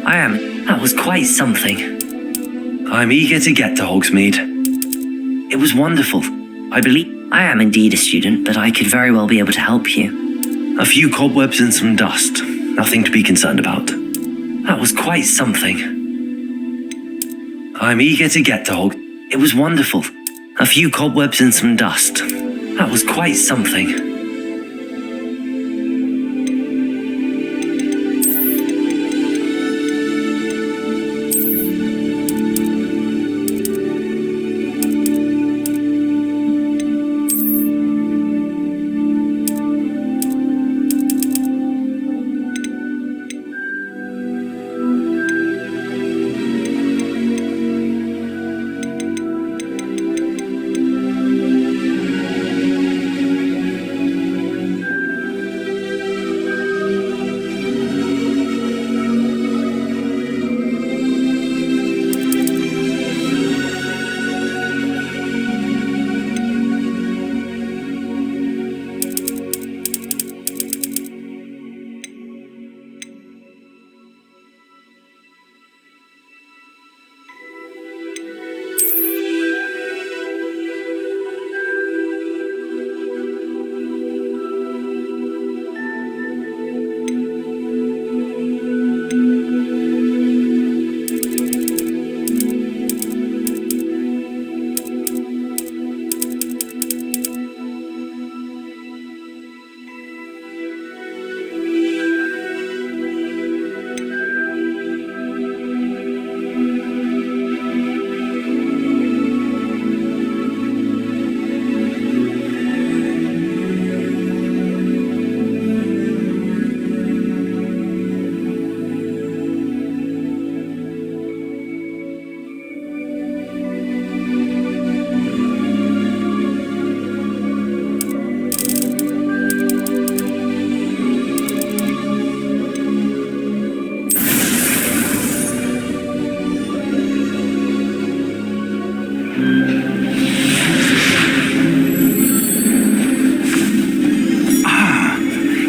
I am. That was quite something. I'm eager to get to Hogsmeade. It was wonderful. I believe I am indeed a student, but I could very well be able to help you. A few cobwebs and some dust. Nothing to be concerned about. That was quite something. I'm eager to get to It was wonderful. A few cobwebs and some dust. That was quite something.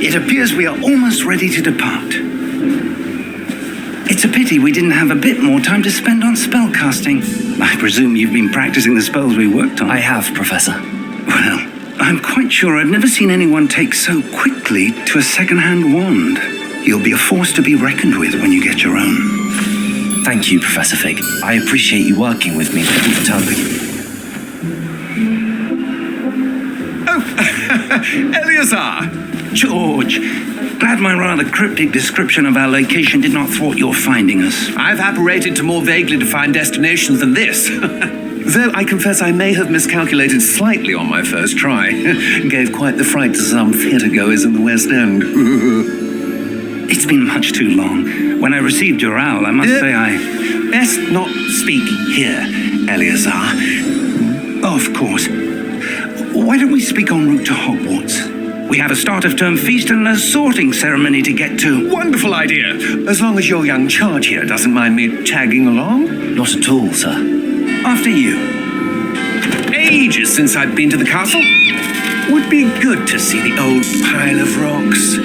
It appears we are almost ready to depart. It's a pity we didn't have a bit more time to spend on spellcasting. I presume you've been practicing the spells we worked on. I have, Professor. Well, I'm quite sure I've never seen anyone take so quickly to a second-hand wand. You'll be a force to be reckoned with when you get your own. Thank you, Professor Fig. I appreciate you working with me each time. Oh, Eleazar! George, glad my rather cryptic description of our location did not thwart your finding us. I've apparated to more vaguely defined destinations than this. Though I confess I may have miscalculated slightly on my first try. Gave quite the fright to some theatre-goers in the West End. It's been much too long. When I received your owl, I must say I... Best not speak here, Eleazar. Of course. Why don't we speak en route to Hogwarts? We have a start-of-term feast and a sorting ceremony to get to. Wonderful idea. As long as your young charge here doesn't mind me tagging along. Not at all, sir. After you. Ages since I've been to the castle. Would be good to see the old pile of rocks.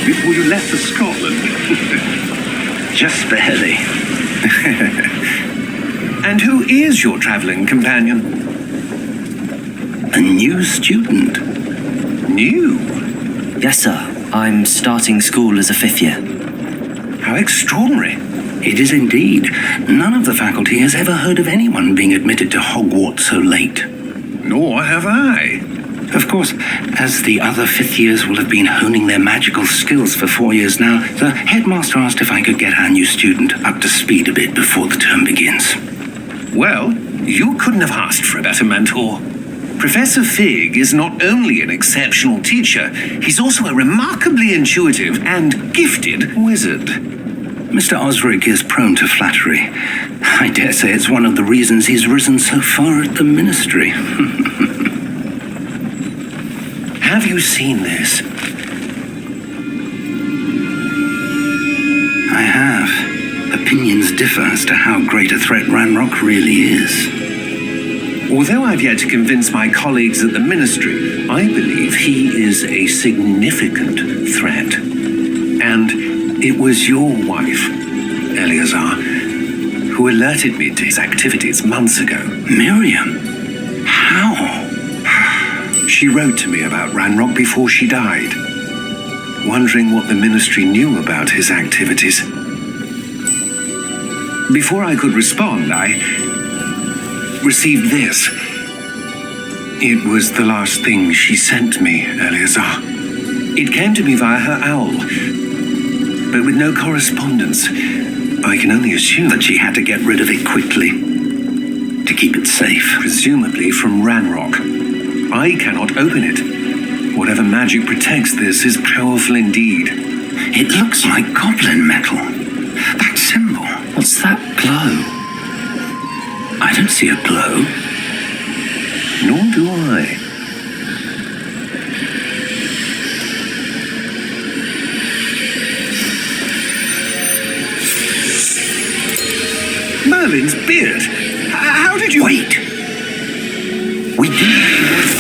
Before you left for Scotland. Just barely. And who is your travelling companion? A new student. New? Yes, sir. I'm starting school as a 5th year. How extraordinary. It is indeed. None of the faculty has ever heard of anyone being admitted to Hogwarts so late. Nor have I. Of course, as the other 5th years will have been honing their magical skills for 4 years now, the headmaster asked if I could get our new student up to speed a bit before the term begins. Well, you couldn't have asked for a better mentor. Professor Fig is not only an exceptional teacher, he's also a remarkably intuitive and gifted wizard. Mr. Osric is prone to flattery. I dare say it's one of the reasons he's risen so far at the ministry. Have you seen this? I have. Opinions differ as to how great a threat Ranrock really is. Although I've yet to convince my colleagues at the ministry, I believe he is a significant threat. And it was your wife, Eleazar, who alerted me to his activities months ago. Miriam? How? She wrote to me about Ranrock before she died, wondering what the ministry knew about his activities. Before I could respond, I received this. It was the last thing she sent me, Eleazar. It came to me via her owl, but with no correspondence. I can only assume That she had to get rid of it quickly to keep it safe. presumably from Ranrock. I cannot open it. Whatever magic protects this is powerful indeed. It looks like goblin metal. That symbol. What's that glow? I don't see a glow. Nor do I. Merlin's beard. How did you... Wait. We did.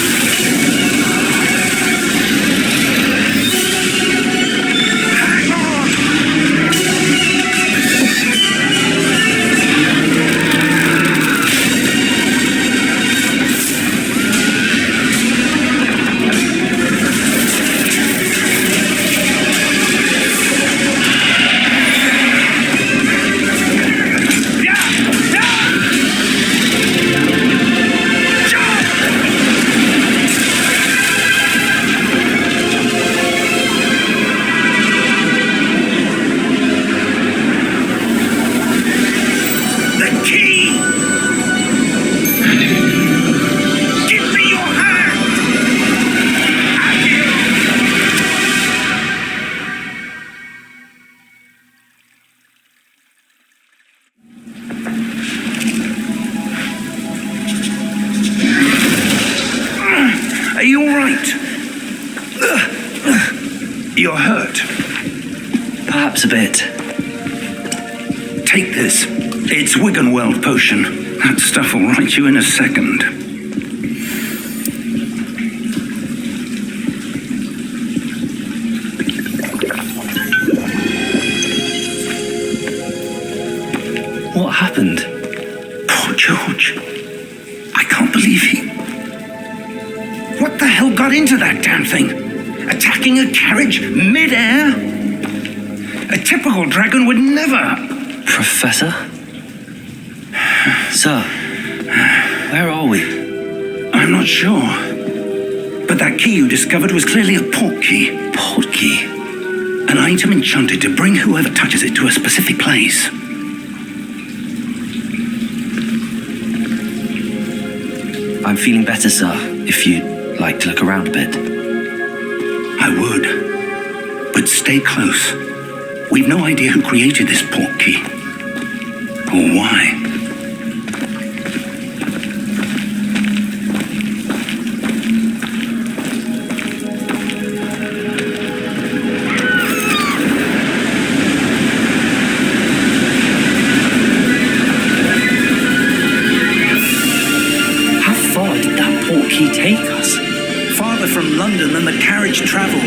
Are you all right? You're hurt. Perhaps a bit. Take this. It's Wiggenweld potion. That stuff will right you in a second. What happened? Poor George. I can't believe he... What the hell got into that damn thing? Attacking a carriage mid-air? A typical dragon would never... Professor? Sir, where are we? I'm not sure. But that key you discovered was clearly a port key. Port key? An item enchanted to bring whoever touches it to a specific place. I'm feeling better, sir, if you'd like to look around a bit. I would. But stay close. We've no idea who created this port key. Or why. How far did that port key take us? Farther from London than the carriage travelled.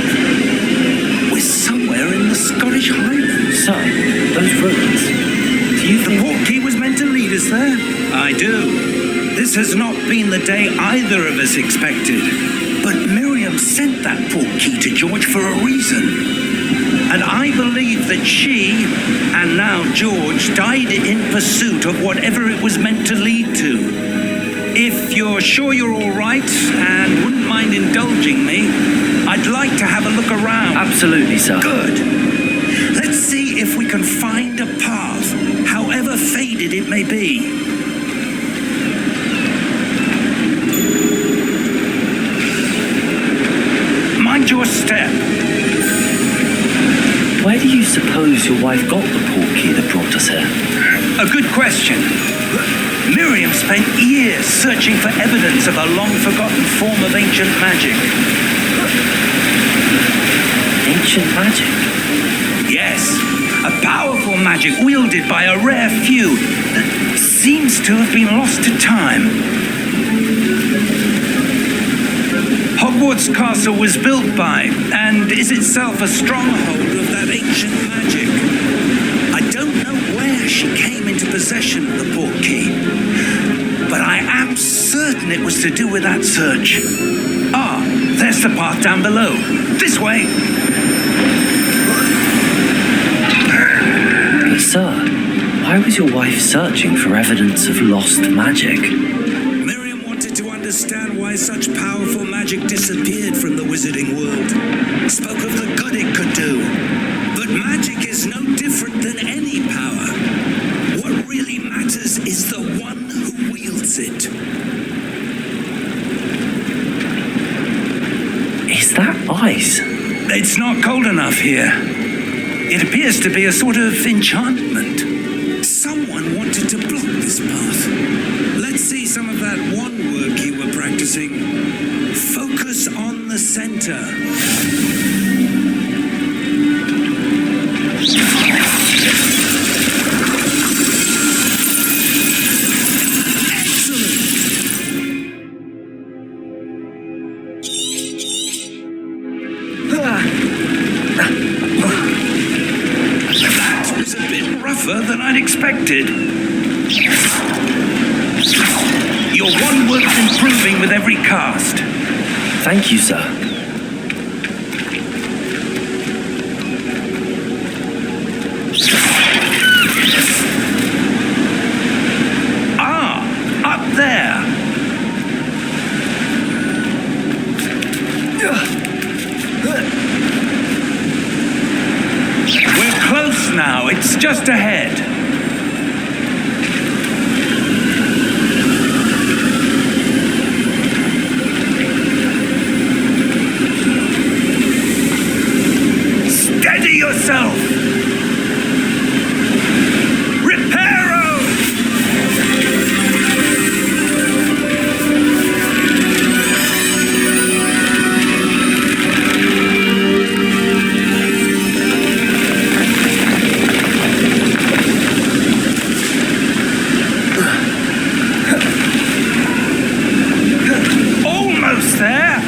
We're somewhere in the Scottish Highlands. Sir, those ruins. Do you The think... port key was meant to lead us there? I do. This has not been the day either of us expected. But Miriam sent that portkey to George for a reason. And I believe that she, and now George, died in pursuit of whatever it was meant to lead to. If you're sure you're all right and wouldn't mind indulging me, I'd like to have a look around. Absolutely, sir. Good. Let's see if we can find a path, however faded it may be. Mind your step. Where do you suppose your wife got the portkey that brought us here? A good question. Miriam spent years searching for evidence of a long-forgotten form of ancient magic. Ancient magic? Yes, a powerful magic wielded by a rare few that seems to have been lost to time. Hogwarts Castle was built by, and is itself a stronghold of that ancient magic. I don't know where she came into possession of the portkey, but I am certain it was to do with that search. Ah, there's the path down below. This way. Sir, why was your wife searching for evidence of lost magic? Miriam wanted to understand why such powerful magic disappeared from the wizarding world. Spoke of the good it could do. But magic is no different than any power. What really matters is the one who wields it. Is that ice? It's not cold enough here. It appears to be a sort of enchantment. Someone wanted to block this path. Let's see some of that wand work you were practicing. Focus on the center. Than I'd expected. Your wand work's improving with every cast. Thank you, sir. Ah, up there. We're close now. It's just ahead. Steady yourself. Reparo! There.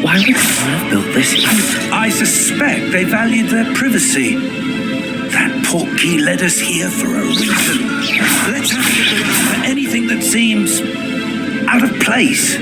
Why would someone have built this here? I suspect they valued their privacy. That portkey led us here for a reason. Let's have a look around for anything that seems out of place.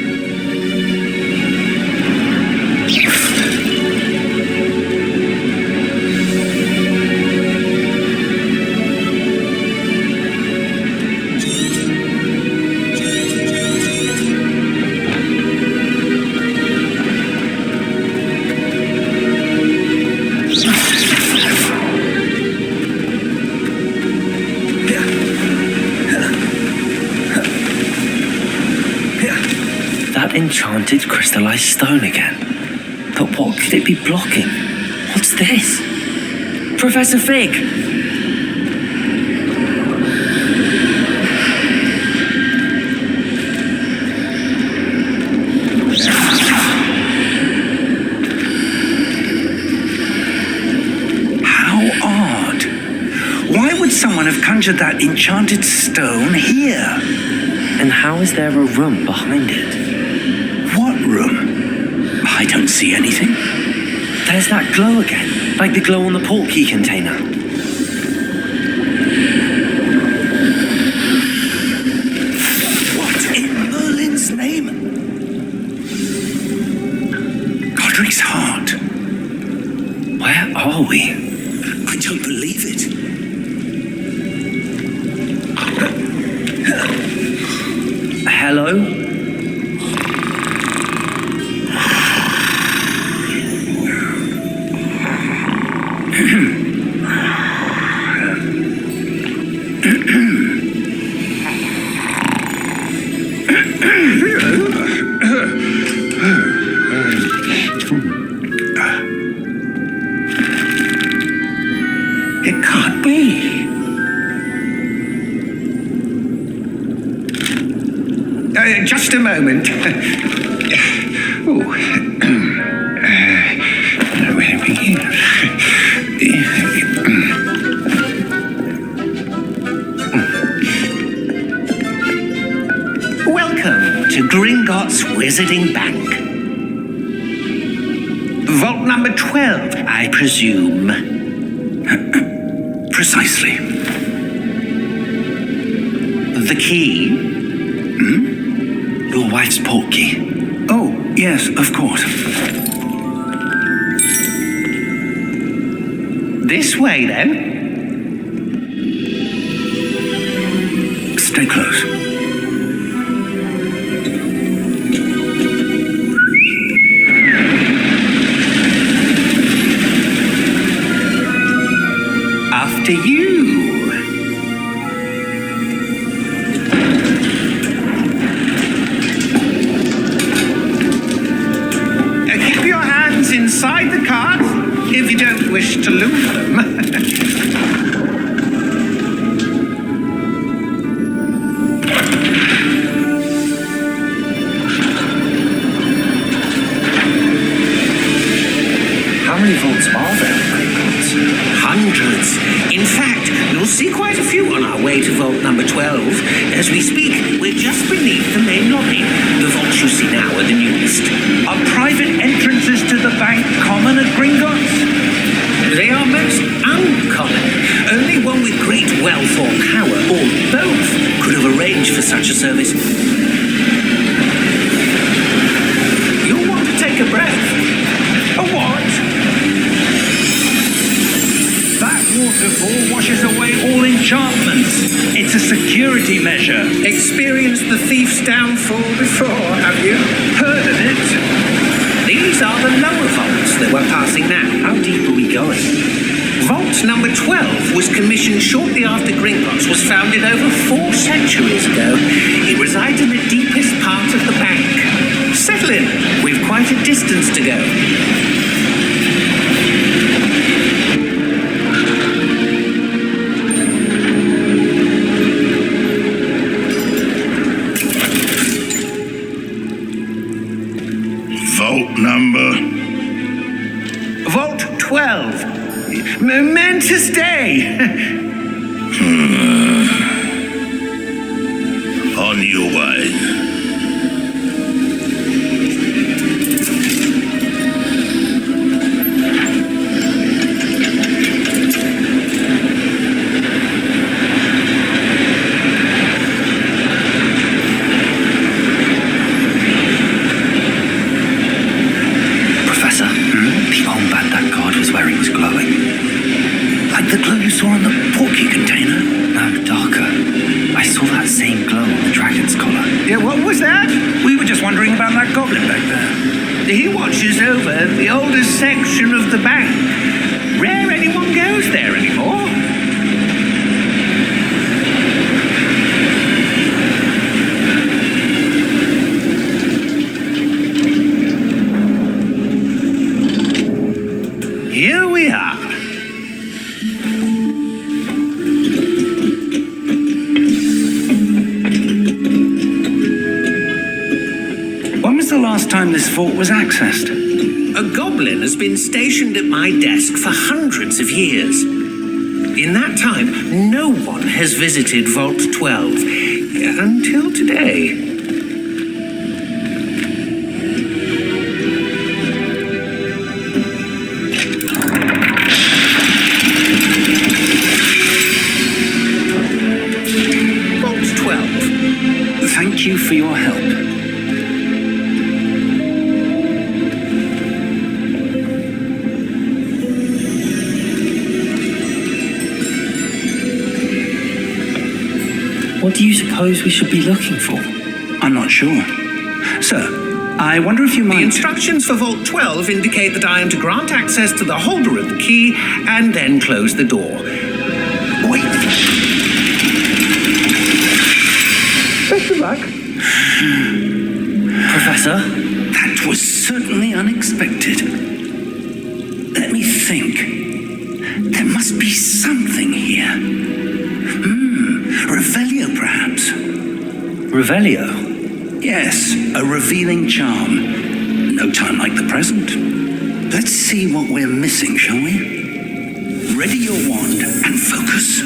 Enchanted crystallized stone again. But what could it be blocking? What's this? Professor Fig! How odd. Why would someone have conjured that enchanted stone here? And how is there a room behind it? What room? I don't see anything. There's that glow again, like the glow on the portkey container. What in Merlin's name? Godric's heart. Where are we? I don't believe it. Hello? It can't be. Just a moment. Welcome to Gringotts Wizarding Bank. Vault number 12, I presume. Precisely. The key? Your wife's portkey. Oh, yes, of course. This way, then. Stay close. After you. Keep your hands inside the cards if you don't wish to lose them. How many vaults are there in Gringotts? Hundreds. In fact, you'll see quite a few on our way to vault number 12. As we speak, we're just beneath the main lobby. The vaults you see now are the newest. Are private entrances to the bank common at Gringotts? They are most uncommon. Only one with great wealth or power, or both, could have arranged for such a service. You'll want to take a breath. A what? That waterfall washes away all enchantments. It's a security measure. Experienced the thief's downfall before, have you? Heard of it? These are the lower vaults that we're passing now. How deep are we going? Vault number 12 was commissioned shortly after Gringotts was founded over 4 centuries ago. It resides in the deepest part of the bank. Settle in. We've quite a distance to go. Vault number? Vault 12. Momentous day. On your way. Professor, the armband that guard was wearing was glowing. Like the glow you saw on the portkey container? No, darker. I saw that same glow on the dragon's collar. Yeah, what was that? We were just wondering about that goblin back there. He watches over the oldest section of the bank. Rare anyone goes there anymore. Here we are. When was the last time this vault was accessed? A goblin has been stationed at my desk for hundreds of years. In that time, no one has visited Vault 12. Until today. Vault 12. Thank you for your help. What do you suppose we should be looking for? I'm not sure. Sir, I wonder if you The might... instructions for Vault 12 indicate that I am to grant access to the holder of the key and then close the door. Wait. Best of luck. Professor? That was certainly unexpected. Let me think. There must be something here. Revelio, perhaps. Revelio? Yes, a revealing charm. No time like the present. Let's see what we're missing, shall we? Ready your wand and focus.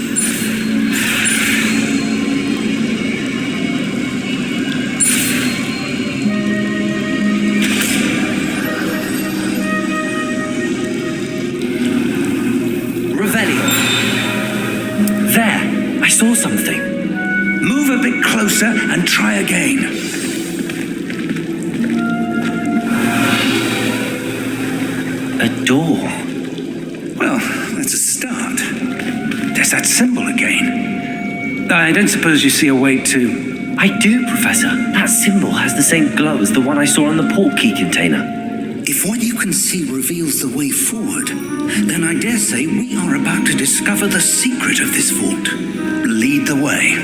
Revelio. There, I saw something. Move a bit closer and try again. A door. Well, that's a start. There's that symbol again. I don't suppose you see a way to... I do, Professor. That symbol has the same glow as the one I saw on the port key container. If what you can see reveals the way forward, then I dare say we are about to discover the secret of this vault. Lead the way.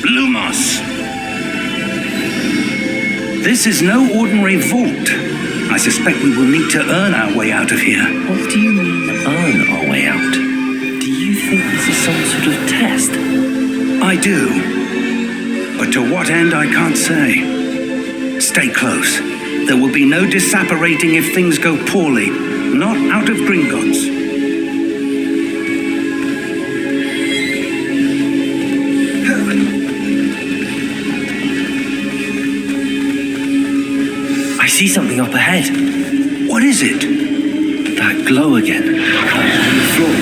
Lumos! This is no ordinary vault. I suspect we will need to earn our way out of here. What do you mean, earn our way out? Do you think this is some sort of test? I do. But to what end, I can't say. Stay close. There will be no disapparating if things go poorly. Not out of Gringotts. I see something up ahead. What is it? That glow again. On the floor.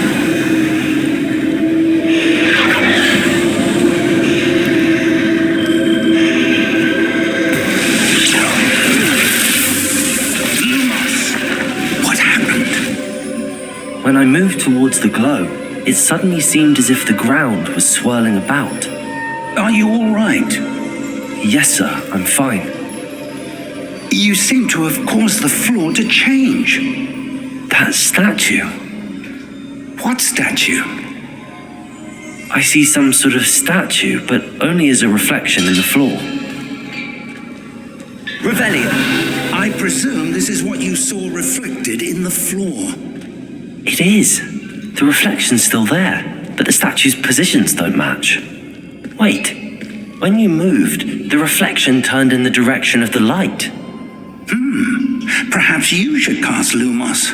When I moved towards the glow, it suddenly seemed as if the ground was swirling about. Are you all right? Yes, sir, I'm fine. You seem to have caused the floor to change. That statue. What statue? I see some sort of statue, but only as a reflection in the floor. Revelio. I presume this is what you saw reflected in the floor. It is. The reflection's still there, but the statue's positions don't match. Wait. When you moved, the reflection turned in the direction of the light. Perhaps you should cast Lumos.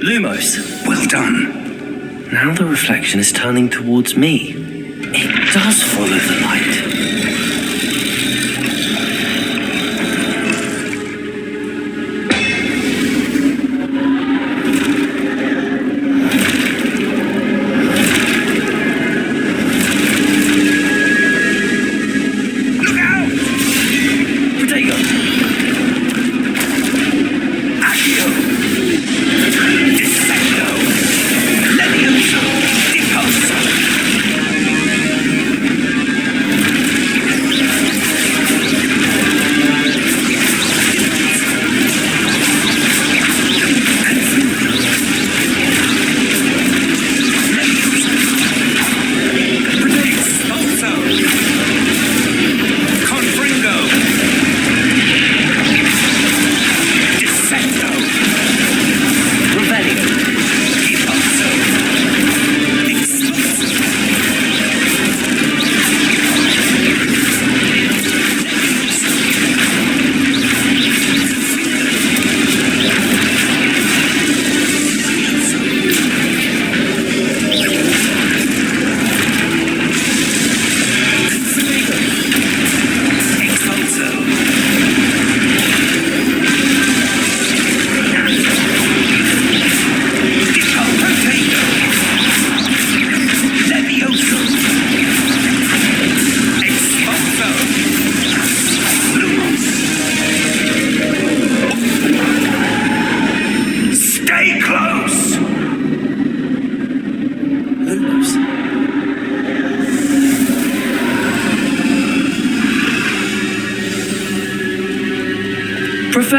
Lumos. Well done. Now the reflection is turning towards me. It does follow the light. Look out! Protego. Accio! Descendo! Levioso! Dicoso!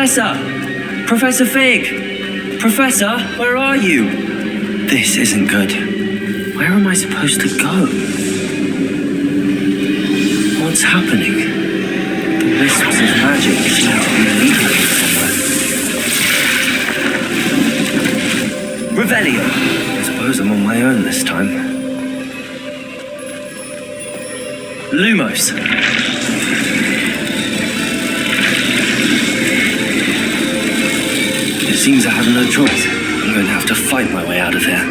Professor! Professor Fig! Professor, where are you? This isn't good. Where am I supposed to go? What's happening? The wisps of magic seem to be leading me somewhere. Revelio! I suppose I'm on my own this time. Lumos! It seems I have no choice. I'm going to have to fight my way out of here.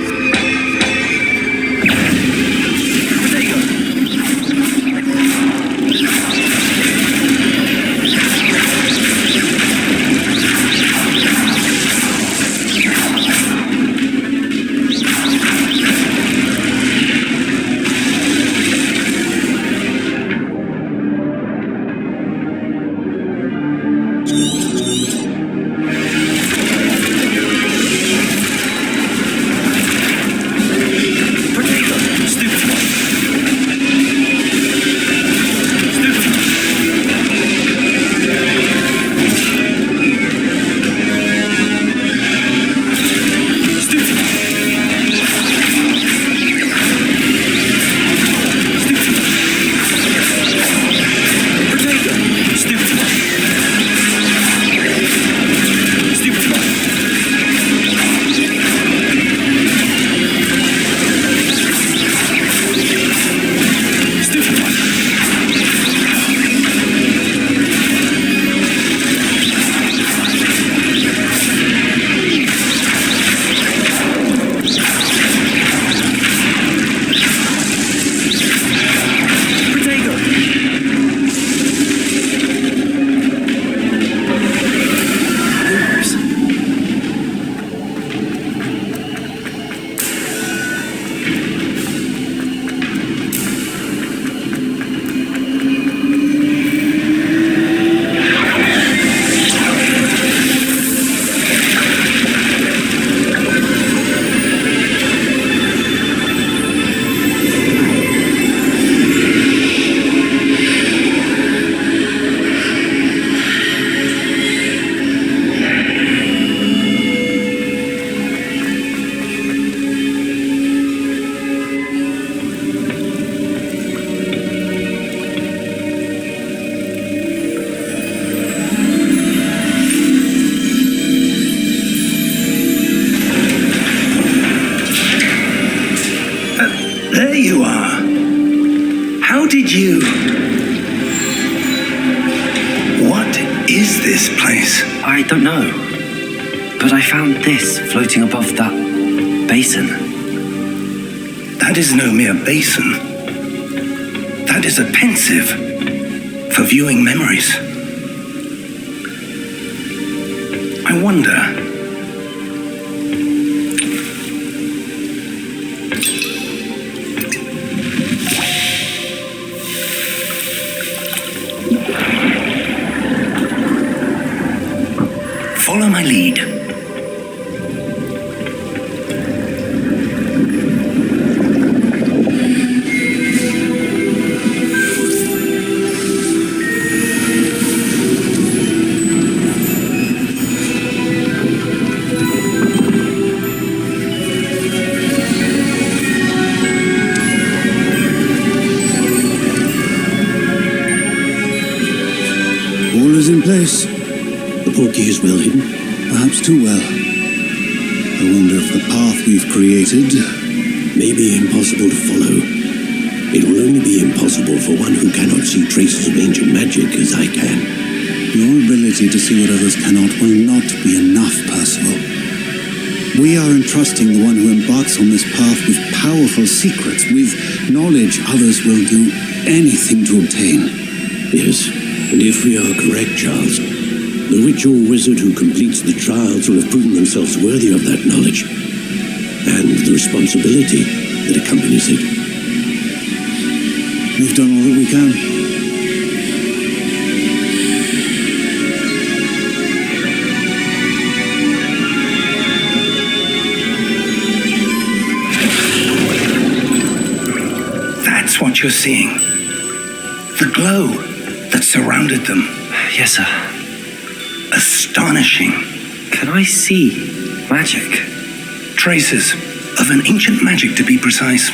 There you are. How did you... What is this place? I don't know. But I found this floating above that basin. That is no mere basin. That is a pensive for viewing memories. I wonder... Follow my lead. All is in place. The portkey is well hidden, perhaps too well. I wonder if the path we've created may be impossible to follow. It will only be impossible for one who cannot see traces of ancient magic as I can. Your ability to see what others cannot will not be enough, Percival. We are entrusting the one who embarks on this path with powerful secrets, with knowledge others will do anything to obtain. Yes, and if we are correct, Charles, the witch or wizard who completes the trials will have proven themselves worthy of that knowledge, and the responsibility that accompanies it. We've done all that we can. That's what you're seeing. The glow that surrounded them. Yes, sir. A astonishing. Can I see magic? Traces of an ancient magic, to be precise.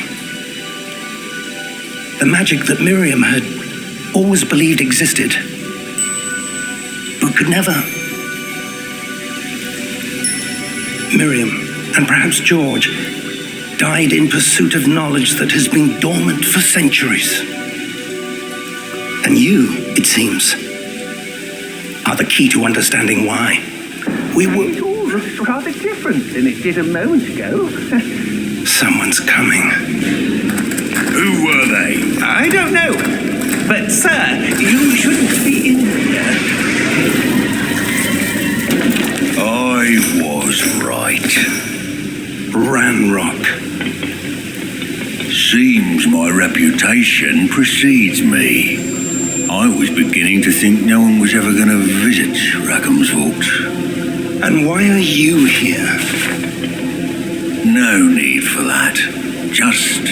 The magic that Miriam had always believed existed, but could never. Miriam, and perhaps George, died in pursuit of knowledge that has been dormant for centuries. And you, it seems, are the key to understanding why. It all looks rather different than it did a moment ago. Someone's coming. Who were they? I don't know. But, sir, you shouldn't be in here. I was right. Ranrock. Seems my reputation precedes me. I was beginning to think no one was ever going to visit Rackham's vault. And why are you here? No need for that. Just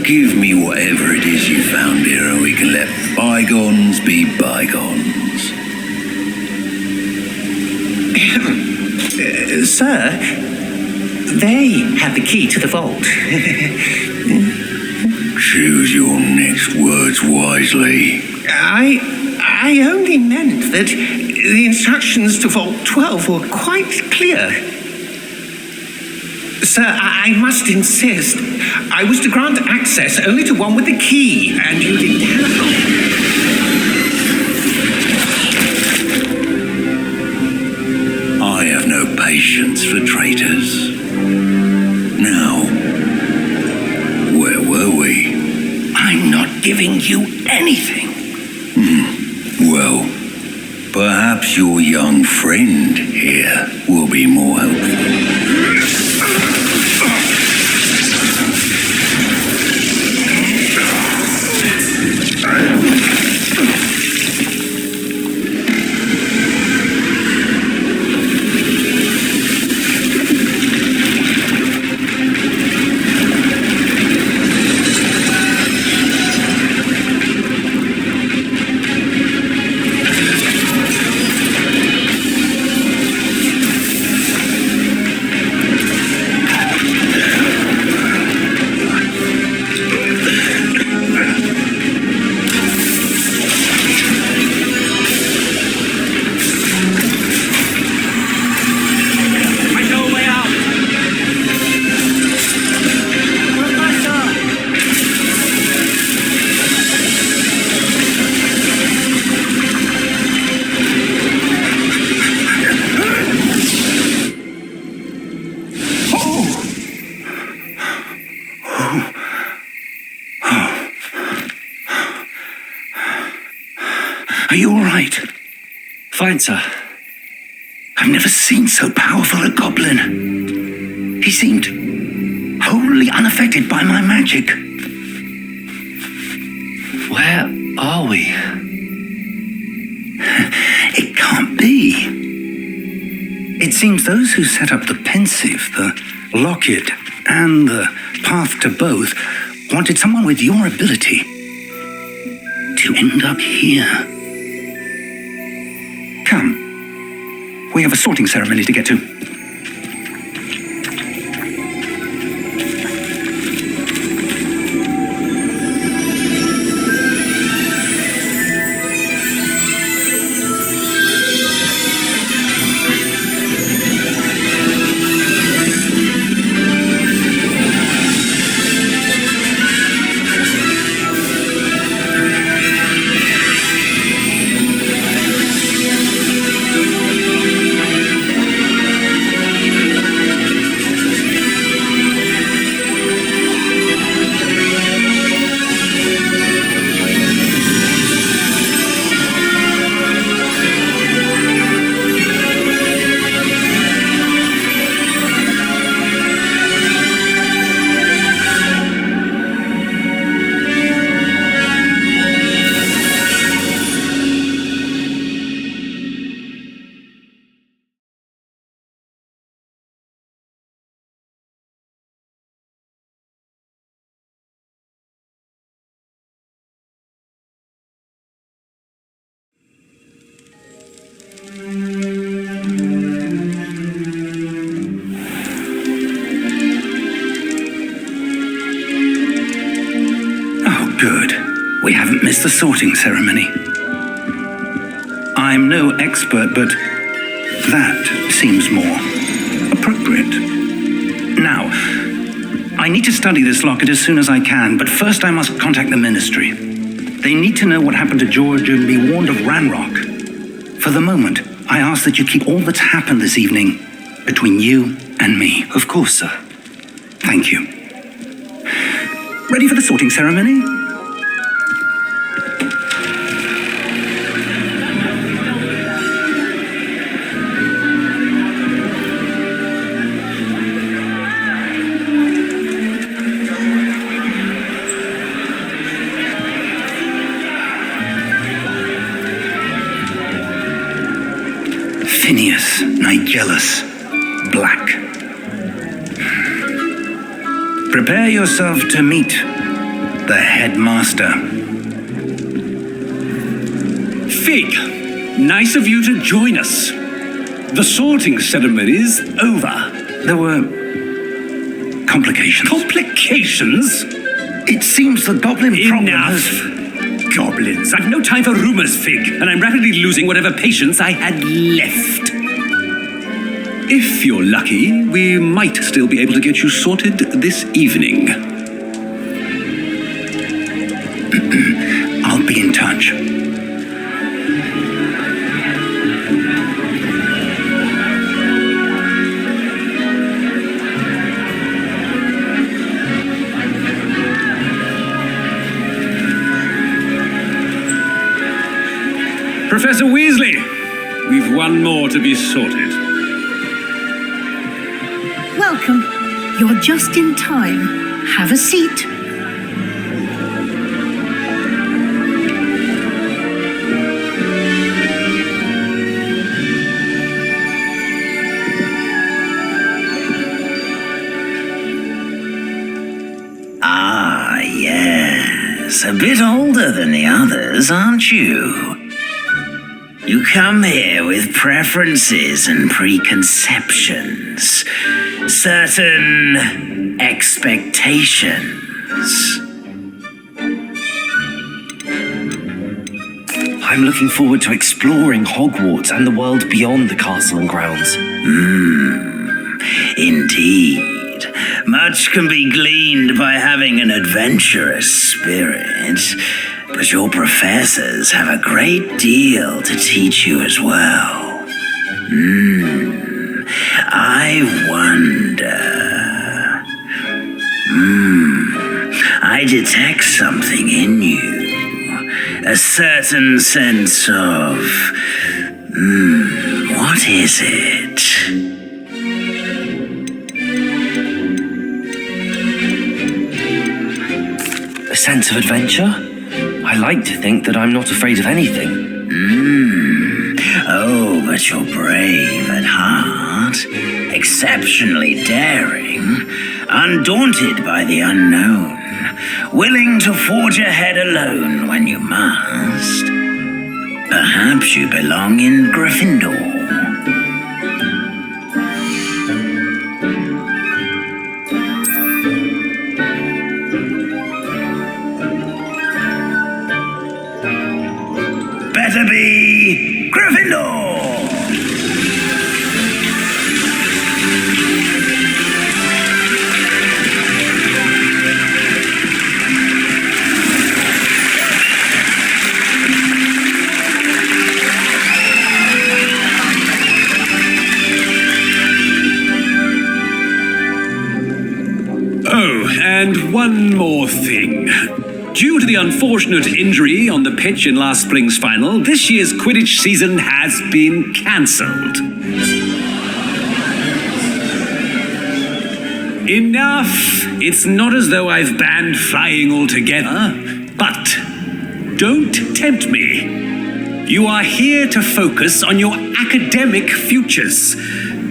give me whatever it is you found here and we can let bygones be bygones. Sir, they have the key to the vault. Choose your next words wisely. I only meant that the instructions to Vault 12 were quite clear. Sir, I must insist. I was to grant access only to one with the key, and you didn't have it. I have no patience for traitors. Now, where were we? I'm not giving you anything. Well, perhaps your young friend here will be more helpful. Are you all right? Fine, sir. I've never seen so powerful a goblin. He seemed wholly unaffected by my magic. Where are we? It can't be. It seems those who set up the pensive, the locket, and the path to both wanted someone with your ability to end up here. Come. We have a sorting ceremony to get to. Good. We haven't missed the sorting ceremony. I'm no expert, but that seems more appropriate. Now, I need to study this locket as soon as I can, but first I must contact the Ministry. They need to know what happened to George and be warned of Ranrock. For the moment, I ask that you keep all that's happened this evening between you and me. Of course, sir. Thank you. Ready for the sorting ceremony? Phineas, Nigellus, Black. Prepare yourself to meet the headmaster. Fig, nice of you to join us. The sorting ceremony's over. There were complications. Complications? It seems the goblin problem Enough. Goblins. I've no time for rumors, Fig, and I'm rapidly losing whatever patience I had left. If you're lucky, we might still be able to get you sorted this evening. I'll be in touch. Professor Weasley, we've one more to be sorted. Welcome. You're just in time. Have a seat. Ah, yes. A bit older than the others, aren't you? You come here with preferences and preconceptions, certain expectations. I'm looking forward to exploring Hogwarts and the world beyond the castle and grounds. Indeed. Much can be gleaned by having an adventurous spirit, but your professors have a great deal to teach you as well. I wonder... I detect something in you. A certain sense of... what is it? A sense of adventure? I like to think that I'm not afraid of anything. Oh, but you're brave at heart, exceptionally daring, undaunted by the unknown, willing to forge ahead alone when you must. Perhaps you belong in Gryffindor. Better be Gryffindor! Oh, and one more thing. Due to the unfortunate injury on the pitch in last spring's final, this year's Quidditch season has been cancelled. Enough! It's not as though I've banned flying altogether, but don't tempt me. You are here to focus on your academic futures.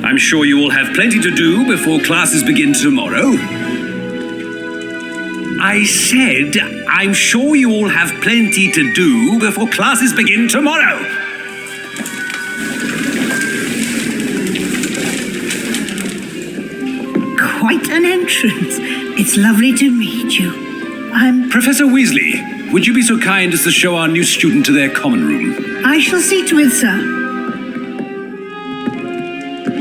I'm sure you will have plenty to do before classes begin tomorrow. I said, I'm sure you all have plenty to do before classes begin tomorrow. Quite an entrance. It's lovely to meet you. Professor Weasley, would you be so kind as to show our new student to their common room? I shall see to it, sir.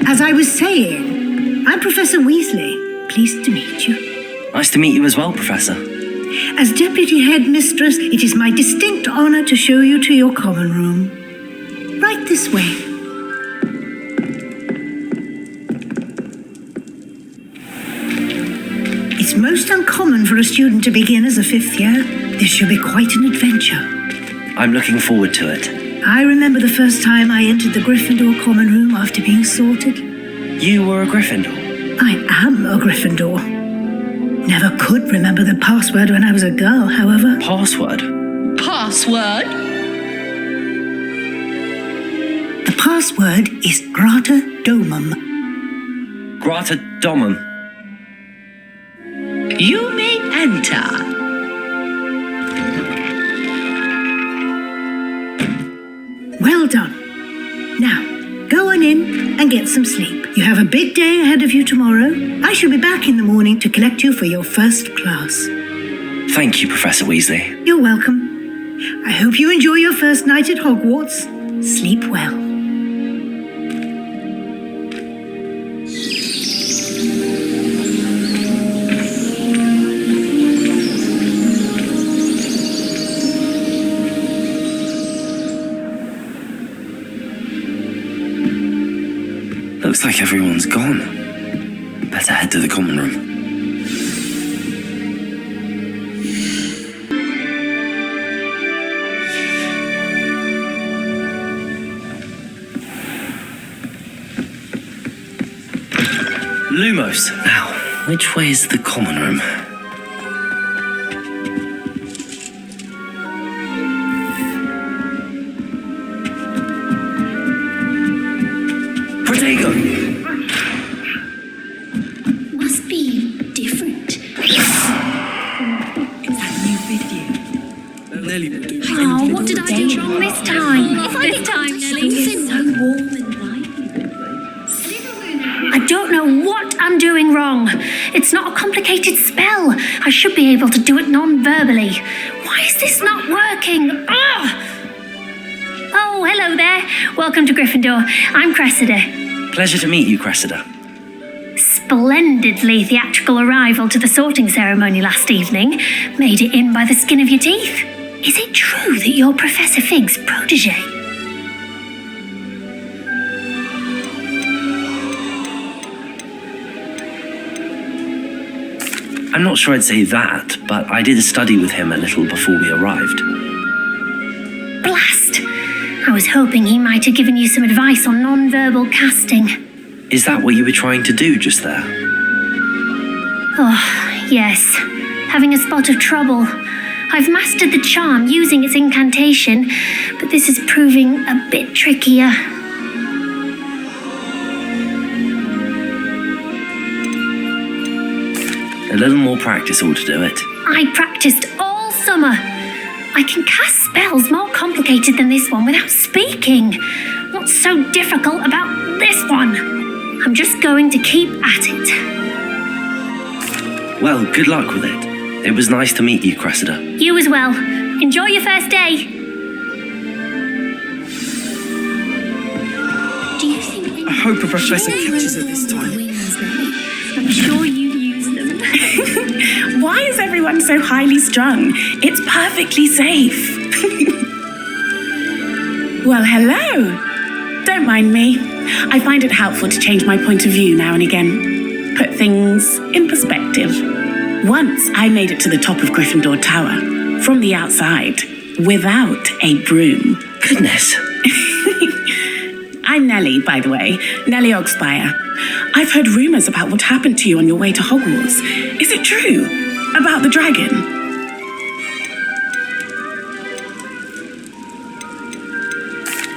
As I was saying, I'm Professor Weasley. Pleased to meet you. Nice to meet you as well, Professor. As Deputy Headmistress, it is my distinct honor to show you to your common room. Right this way. It's most uncommon for a student to begin as a fifth year. This should be quite an adventure. I'm looking forward to it. I remember the first time I entered the Gryffindor common room after being sorted. You were a Gryffindor? I am a Gryffindor. Never could remember the password when I was a girl, however. Password? Password? The password is Grata Domum. Grata Domum. You may enter. Well done. Now, go on in and get some sleep. You have a big day ahead of you tomorrow. I shall be back in the morning to collect you for your first class. Thank you, Professor Weasley. You're welcome. I hope you enjoy your first night at Hogwarts. Sleep well. Looks like everyone's gone. Better head to the common room. Lumos. Now, which way is the common room? Must be different. Oh, what did I do wrong this time? This time, Nelly. Something so warm and lively. I don't know what I'm doing wrong. It's not a complicated spell. I should be able to do it non-verbally. Why is this not working? Ugh! Oh, hello there. Welcome to Gryffindor. I'm Cressida. Pleasure to meet you, Cressida. Splendidly theatrical arrival to the sorting ceremony last evening. Made it in by the skin of your teeth. Is it true that you're Professor Fig's protege? I'm not sure I'd say that, but I did study with him a little before we arrived. Blast! I was hoping he might have given you some advice on non-verbal casting. Is that what you were trying to do just there? Oh, yes. Having a spot of trouble. I've mastered the charm using its incantation, but this is proving a bit trickier. A little more practice ought to do it. I practiced all summer. I can cast spells more complicated than this one without speaking. What's so difficult about this one? I'm just going to keep at it. Well, good luck with it. It was nice to meet you, Cressida. You as well. Enjoy your first day. Do you think... I hope a professor catches it this time. I'm sure you use them. Why is everyone so highly strung? It's perfectly safe. Well, hello. Don't mind me. I find it helpful to change my point of view now and again. Put things in perspective. Once I made it to the top of Gryffindor Tower, from the outside, without a broom. Goodness. I'm Nellie, by the way. Nellie Ogspire. I've heard rumours about what happened to you on your way to Hogwarts. Is it true? About the dragon?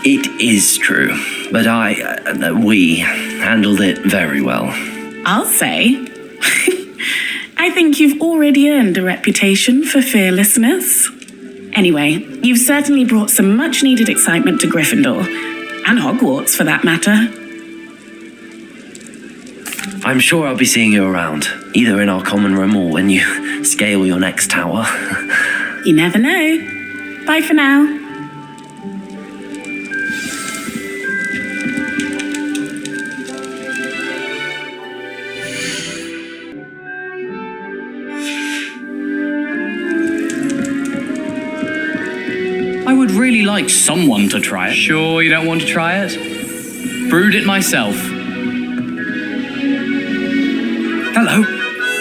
It is true, but we handled it very well. I'll say. I think you've already earned a reputation for fearlessness. Anyway, you've certainly brought some much-needed excitement to Gryffindor. And Hogwarts, for that matter. I'm sure I'll be seeing you around, either in our common room or when you scale your next tower. You never know. Bye for now. I would really like someone to try it. Sure you don't want to try it? Brewed it myself. Hello,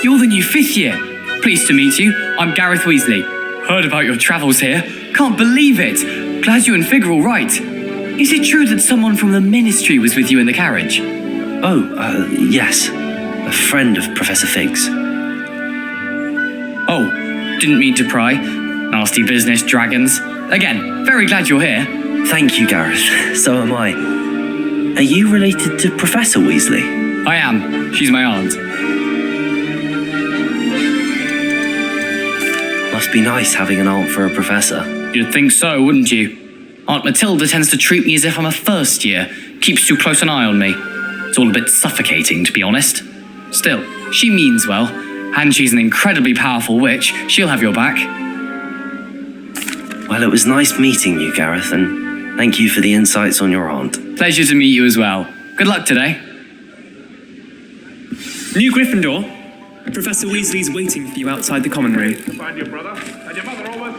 you're the new 5th year. Pleased to meet you. I'm Gareth Weasley. Heard about your travels here. Can't believe it. Glad you and Fig are all right. Is it true that someone from the Ministry was with you in the carriage? Oh, yes. A friend of Professor Fig's. Oh, didn't mean to pry. Nasty business, dragons. Again, very glad you're here. Thank you, Gareth. So am I. Are you related to Professor Weasley? I am. She's my aunt. Must be nice having an aunt for a professor. You'd think so, wouldn't you? Aunt Matilda tends to treat me as if I'm a first year. Keeps too close an eye on me. It's all a bit suffocating, to be honest. Still, she means well. And she's an incredibly powerful witch. She'll have your back. Well, it was nice meeting you, Gareth, and thank you for the insights on your aunt. Pleasure to meet you as well. Good luck today. New Gryffindor. Professor Weasley's waiting for you outside the common room. Find your brother and your mother almost.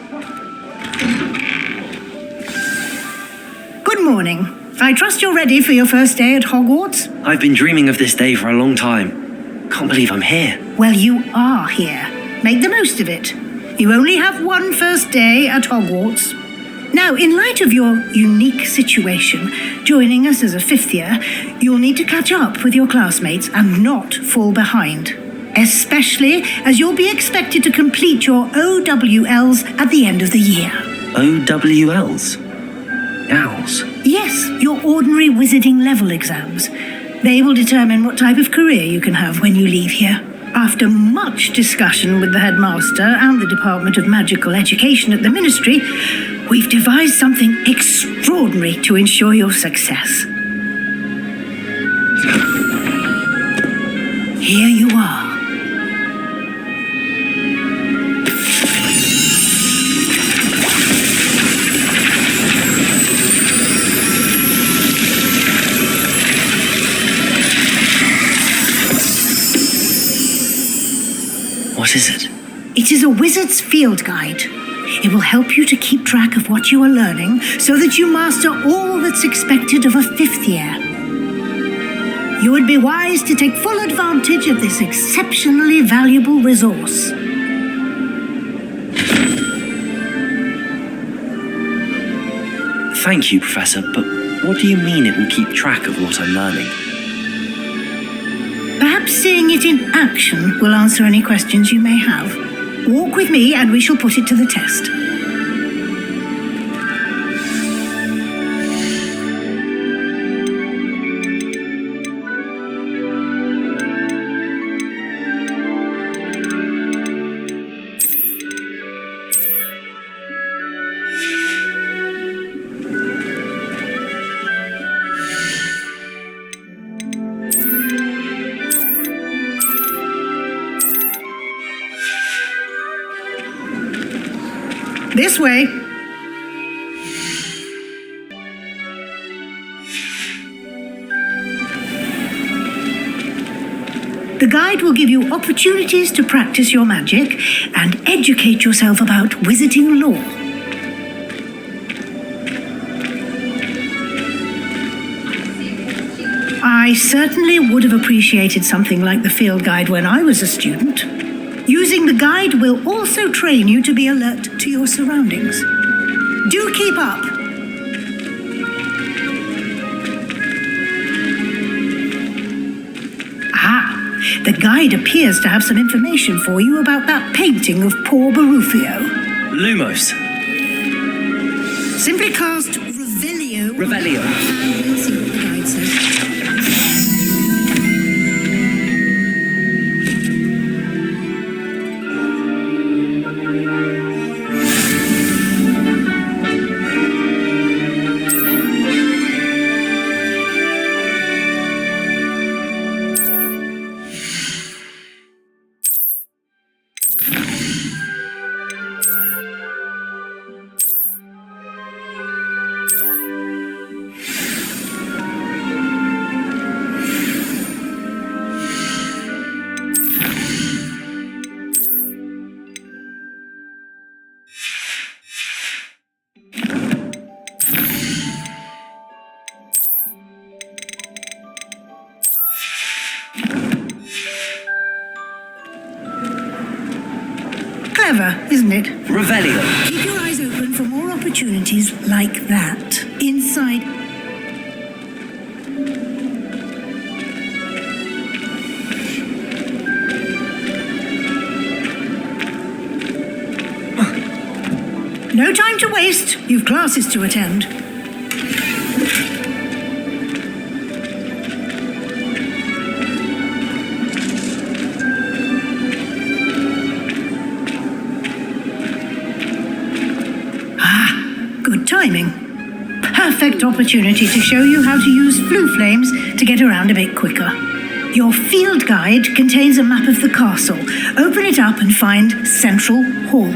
Good morning. I trust you're ready for your first day at Hogwarts? I've been dreaming of this day for a long time. Can't believe I'm here. Well, you are here. Make the most of it. You only have one first day at Hogwarts. Now, in light of your unique situation, joining us as a 5th year, you'll need to catch up with your classmates and not fall behind. Especially as you'll be expected to complete your OWLs at the end of the year. OWLs? Owls? Yes, your ordinary wizarding level exams. They will determine what type of career you can have when you leave here. After much discussion with the headmaster and the Department of Magical Education at the Ministry, we've devised something extraordinary to ensure your success. Here you are. What is it? It is a wizard's field guide. It will help you to keep track of what you are learning so that you master all that's expected of a 5th year. You would be wise to take full advantage of this exceptionally valuable resource. Thank you, Professor, but what do you mean it will keep track of what I'm learning? Perhaps seeing it in action will answer any questions you may have. Walk with me and we shall put it to the test. This way. The guide will give you opportunities to practice your magic and educate yourself about wizarding lore. I certainly would have appreciated something like the field guide when I was a student. Using the guide will also train you to be alert to your surroundings. Do keep up. The guide appears to have some information for you about that painting of poor Barufio. Lumos. Simply cast Revelio. Revelio. And we'll see what the guide says. Clever, isn't it? Revelio. Keep your eyes open for more opportunities like that. Inside. No time to waste. You've classes to attend. Good timing. Perfect opportunity to show you how to use flue flames to get around a bit quicker. Your field guide contains a map of the castle. Open it up and find Central Hall.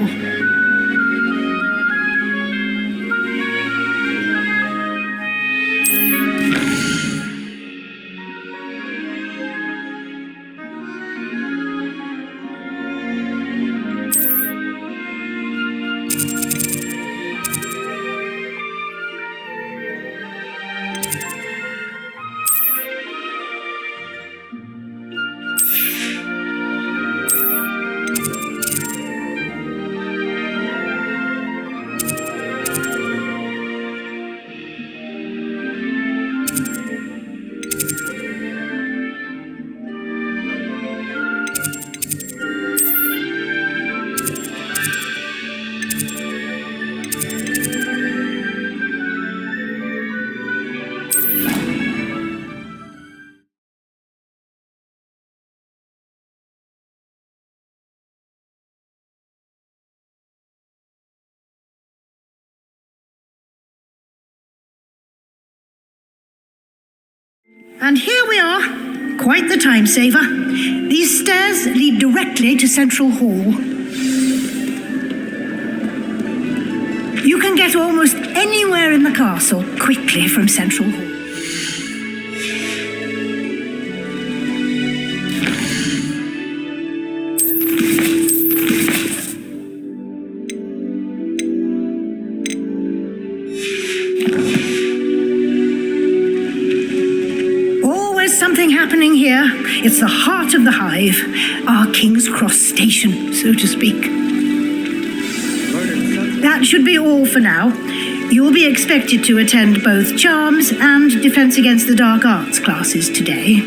And here we are. Quite the time saver. These stairs lead directly to Central Hall. You can get almost anywhere in the castle quickly from Central Hall. Something happening here. It's the heart of the hive, our King's Cross station, so to speak. That should be all for now. You'll be expected to attend both Charms and Defense Against the Dark Arts classes today.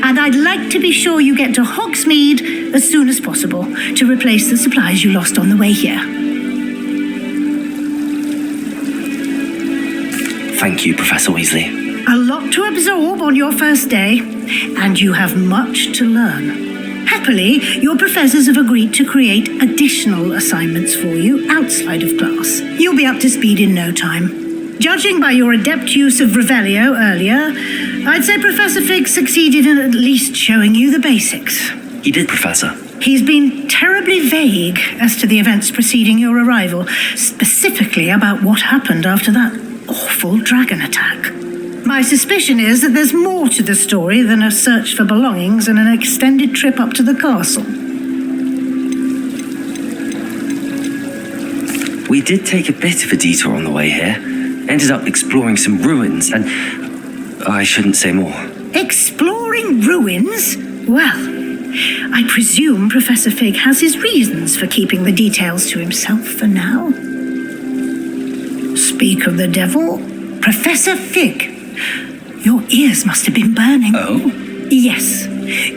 And I'd like to be sure you get to Hogsmeade as soon as possible to replace the supplies you lost on the way here. Thank you, Professor Weasley. A lot to absorb on your first day, and you have much to learn. Happily, your professors have agreed to create additional assignments for you outside of class. You'll be up to speed in no time. Judging by your adept use of Revelio earlier, I'd say Professor Fig succeeded in at least showing you the basics. He did, Professor. He's been terribly vague as to the events preceding your arrival, specifically about what happened after that awful dragon attack. My suspicion is that there's more to the story than a search for belongings and an extended trip up to the castle. We did take a bit of a detour on the way here. Ended up exploring some ruins and... I shouldn't say more. Exploring ruins? Well, I presume Professor Fig has his reasons for keeping the details to himself for now. Speak of the devil, Professor Fig. Your ears must have been burning. Oh? Yes.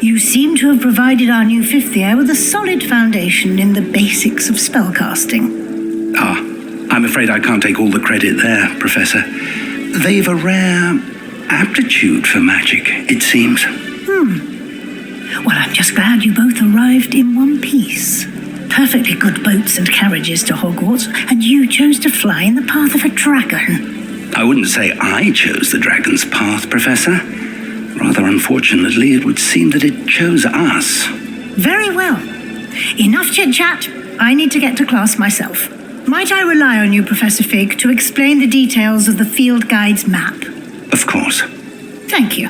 You seem to have provided our new fifth year with a solid foundation in the basics of spellcasting. Ah, I'm afraid I can't take all the credit there, Professor. They've a rare aptitude for magic, it seems. Well, I'm just glad you both arrived in one piece. Perfectly good boats and carriages to Hogwarts, and you chose to fly in the path of a dragon. I wouldn't say I chose the dragon's path, Professor. Rather unfortunately, it would seem that it chose us. Very well. Enough chit-chat. I need to get to class myself. Might I rely on you, Professor Fig, to explain the details of the field guide's map? Of course. Thank you.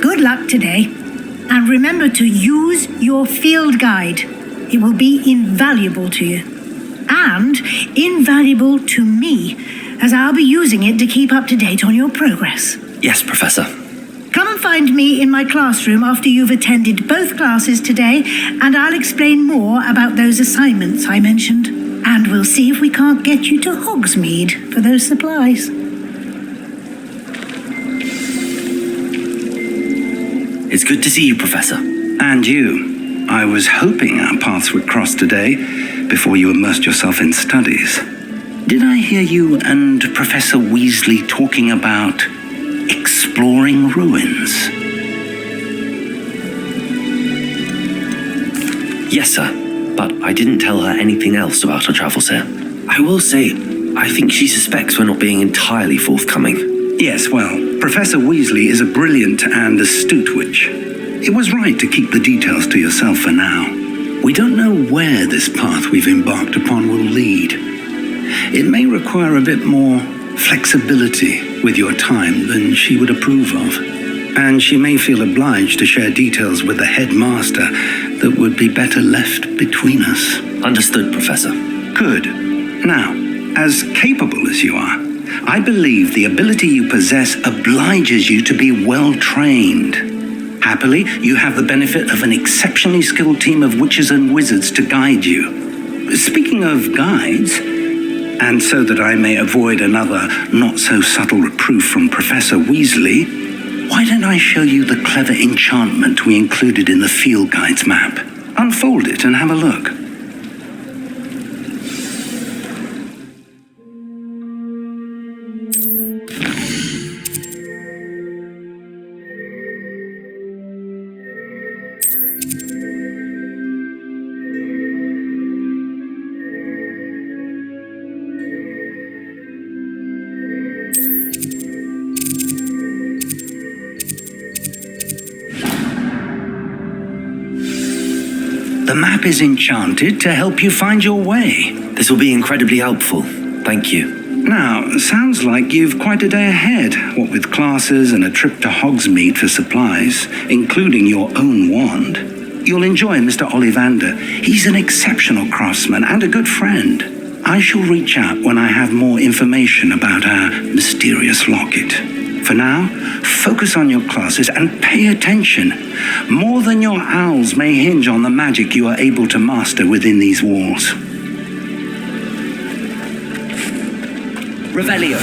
Good luck today. And remember to use your field guide. It will be invaluable to you. And invaluable to me, as I'll be using it to keep up to date on your progress. Yes, Professor. Come and find me in my classroom after you've attended both classes today, and I'll explain more about those assignments I mentioned. And we'll see if we can't get you to Hogsmeade for those supplies. It's good to see you, Professor. And you. I was hoping our paths would cross today before you immersed yourself in studies. Did I hear you and Professor Weasley talking about exploring ruins? Yes, sir. But I didn't tell her anything else about our travels here. I will say, I think she suspects we're not being entirely forthcoming. Yes, well, Professor Weasley is a brilliant and astute witch. It was right to keep the details to yourself for now. We don't know where this path we've embarked upon will lead. It may require a bit more flexibility with your time than she would approve of. And she may feel obliged to share details with the headmaster that would be better left between us. Understood, Professor. Good. Now, as capable as you are, I believe the ability you possess obliges you to be well trained. Happily, you have the benefit of an exceptionally skilled team of witches and wizards to guide you. Speaking of guides, and so that I may avoid another not-so-subtle reproof from Professor Weasley, why don't I show you the clever enchantment we included in the field guide's map? Unfold it and have a look. The map is enchanted to help you find your way. This will be incredibly helpful. Thank you. Now, sounds like you've quite a day ahead, what with classes and a trip to Hogsmeade for supplies, including your own wand. You'll enjoy Mr. Ollivander. He's an exceptional craftsman and a good friend. I shall reach out when I have more information about our mysterious locket. For now, focus on your classes and pay attention. More than your owls may hinge on the magic you are able to master within these walls. Revelio.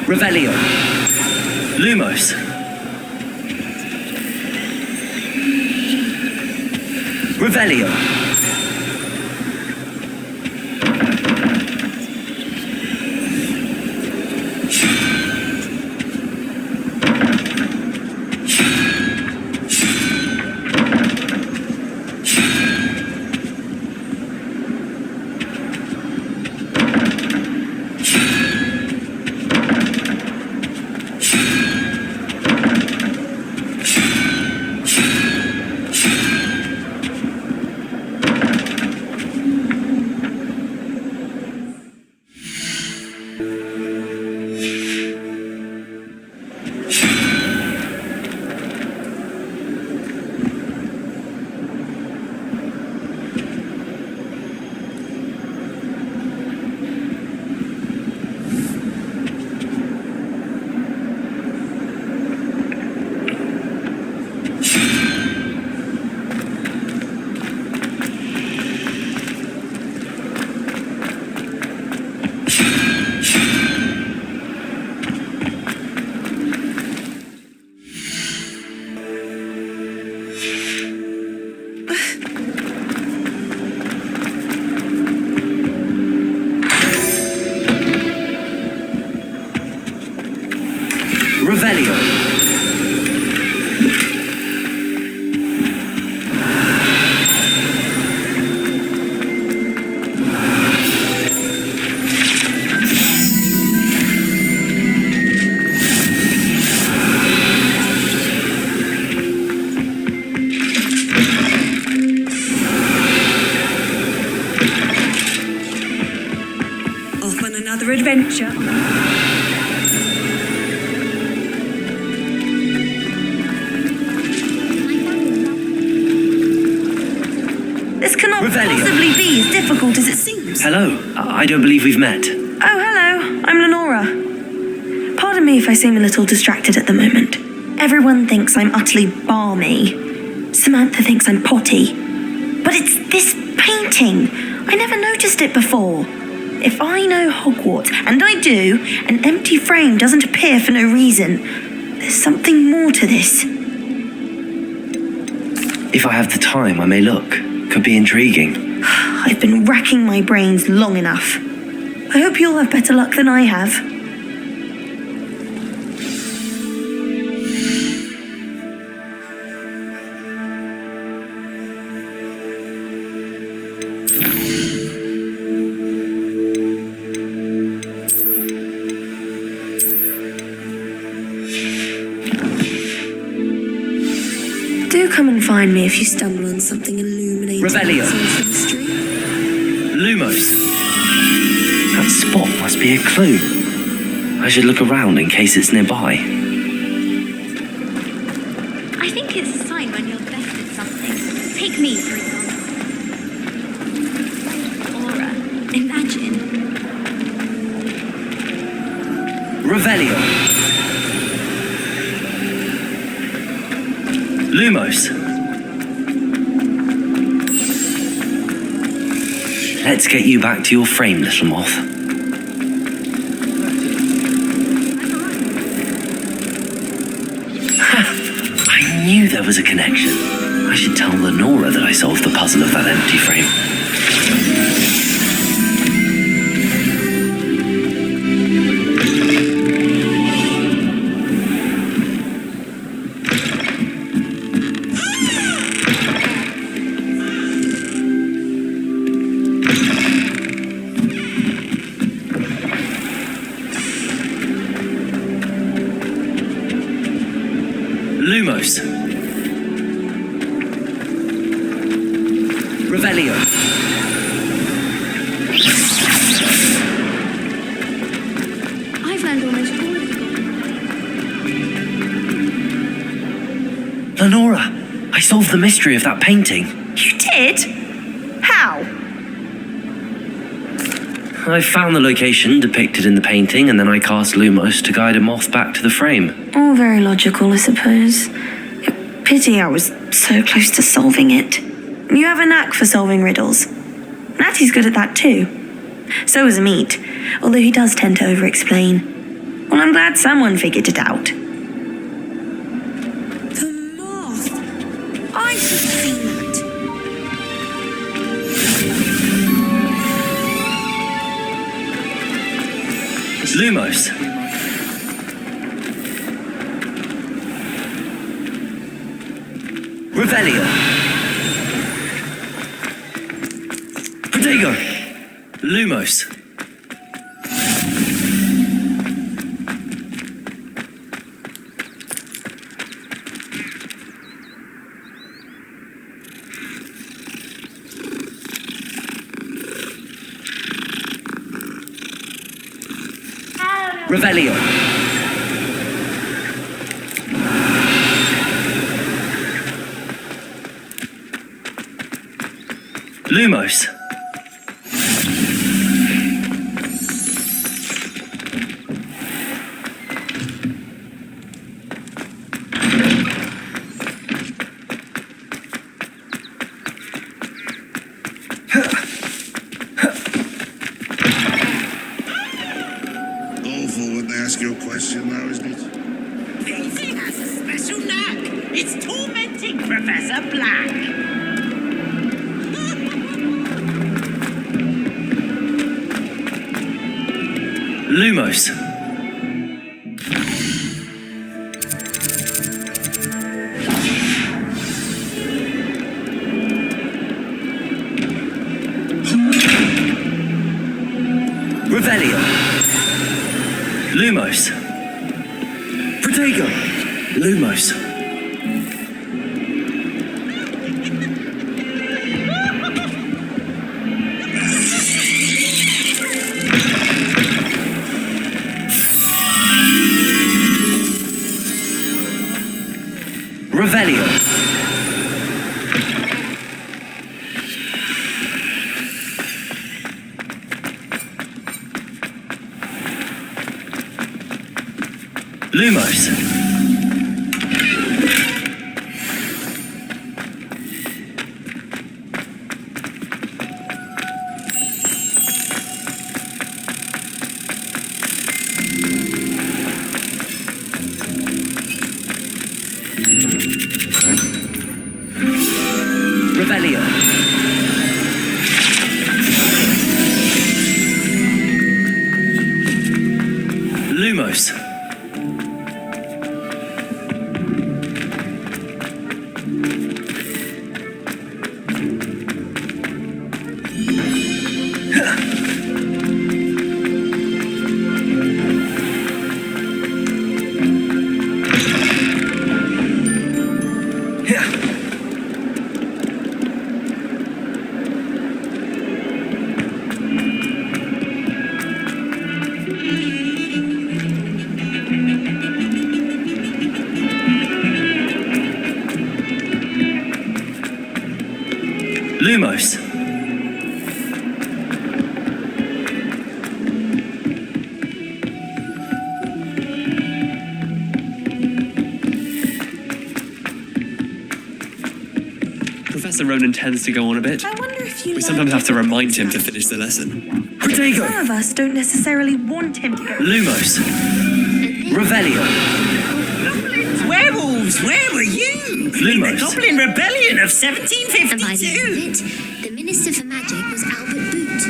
Revelio. Lumos. Revelio. adventure. This cannot possibly be as difficult as it seems. Hello. I don't believe we've met. Oh, hello. I'm Lenora. Pardon me if I seem a little distracted at the moment. Everyone thinks I'm utterly balmy. Samantha thinks I'm potty. But it's this painting. I never noticed it before. If I know Hogwarts, and I do, an empty frame doesn't appear for no reason. There's something more to this. If I have the time, I may look. Could be intriguing. I've been racking my brains long enough. I hope you'll have better luck than I have. Do come and find me if you stumble on something illuminating. Revelio. Lumos. That spot must be a clue. I should look around in case it's nearby. I think it's a sign when you're best at something. Take me, for example. Aura. Imagine. Revelio. Lumos. Let's get you back to your frame, little moth. I knew there was a connection. I should tell Lenora that I solved the puzzle of that empty frame. Lumos. Revelio. I've learned almost all of them. Lenora, I solved the mystery of that painting. You did? How? I found the location depicted in the painting, and then I cast Lumos to guide a moth back to the frame. All very logical, I suppose. Pity I was so close to solving it. You have a knack for solving riddles. Natty's good at that too. So is Meat, although he does tend to over-explain. Well, I'm glad someone figured it out. The moth! I should have seen that. Lumos. Revelio. Protego. Lumos. Revelio. Lumos. Awful when they ask you a question, though, isn't it? Daisy has a special knack. It's tormenting Professor Black. Lumos. Revelio. Lumos. Protego. Lumos. Revelio. Lumos. Revelio. Lumos. Lumos. Professor Ronan tends to go on a bit. I wonder if you We sometimes have to remind him to finish the lesson. Protego. Some of us don't necessarily want him to go. Lumos. Revelio. Werewolves, where were you? In the Lumos. Goblin Rebellion of And by the end 1752. of it, the Minister for Magic was Albert Boot.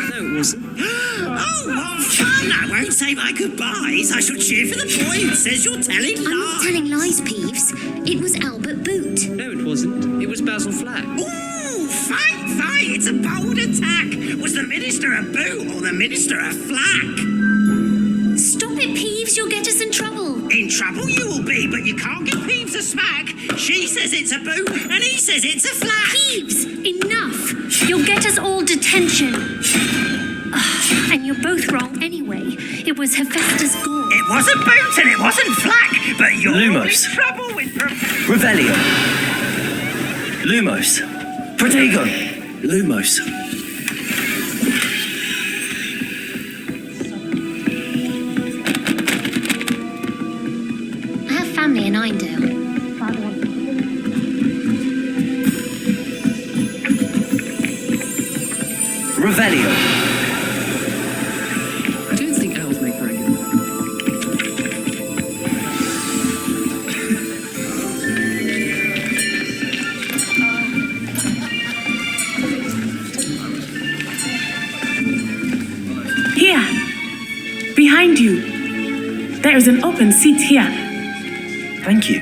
No, it wasn't. Oh, what fun! I won't say my goodbyes. I shall cheer for the boy who says you're telling I'm not lies. telling lies, Peeves. It was Albert Boot. No, it wasn't. It was Basil Flack. Ooh, fight! It's a bold attack. Was the Minister a boot or the Minister a flack? Stop it, Peeves. You'll get us in trouble. In trouble you will be, but you can't give Peeves a smack. She says it's a boot and he says it's a flack. Peeves, enough. You'll get us all detention. Ugh, and you're both wrong anyway. It was Hephaestus Gore. It wasn't boot and it wasn't flack, but you're Lumos. in trouble with Revelio. Lumos. Protego. Lumos. I have family in Indale. Revelio. I don't think owls make very good. Here, behind you. There is an open seat here. Thank you.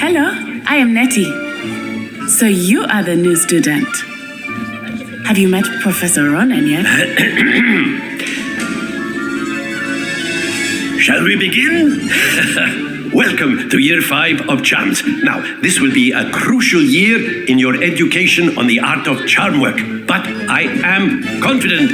Hello, I am Nettie. So you are the new student. Have you met Professor Ronan yet? Shall we begin? Welcome to Year 5 of Charms. Now, this will be a crucial year in your education on the art of charm work, but I am confident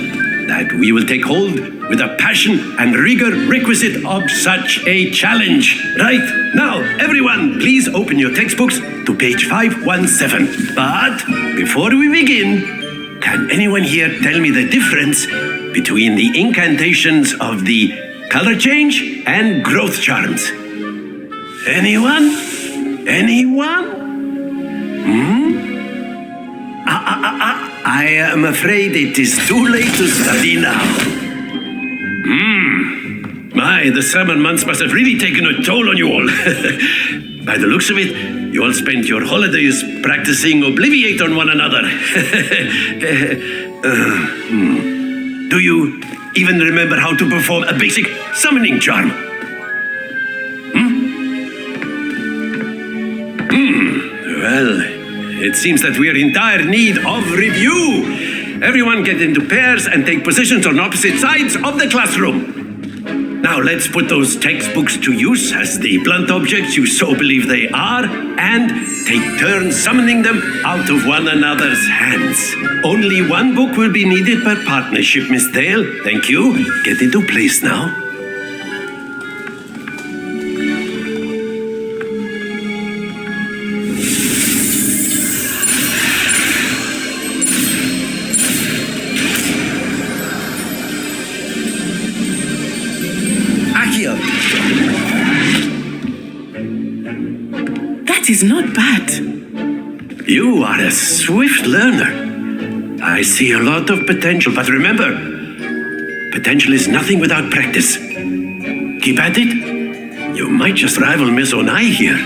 that we will take hold with the passion and rigor requisite of such a challenge. Right, now, everyone, please open your textbooks to page 517. But before we begin, can anyone here tell me the difference between the incantations of the color change and growth charms? Anyone? I am afraid it is too late to study now. My, the summer months must have really taken a toll on you all. By the looks of it, you all spent your holidays practicing Obliviate on one another. Do you even remember how to perform a basic summoning charm? Well, it seems that we are in dire need of review. Everyone get into pairs and take positions on opposite sides of the classroom. Now let's put those textbooks to use as the blunt objects you so believe they are, and take turns summoning them out of one another's hands. Only one book will be needed per partnership, Miss Dale. Thank you. Get into place now. That is not bad. You are a swift learner. I see a lot of potential, but remember, potential is nothing without practice. Keep at it. You might just rival Miss Onai here.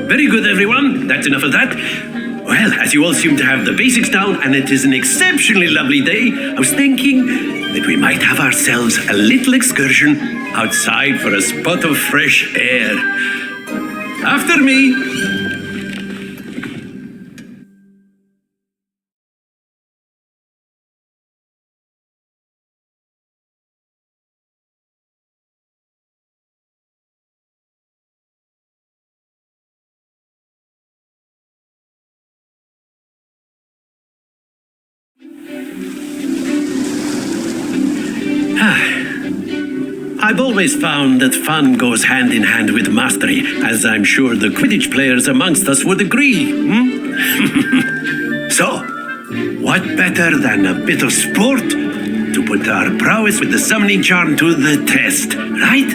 Very good, everyone. That's enough of that. Well, as you all seem to have the basics down, and it is an exceptionally lovely day, I was thinking that we might have ourselves a little excursion outside for a spot of fresh air. After me. I've always found that fun goes hand in hand with mastery, as I'm sure the Quidditch players amongst us would agree. So, what better than a bit of sport to put our prowess with the summoning charm to the test, right?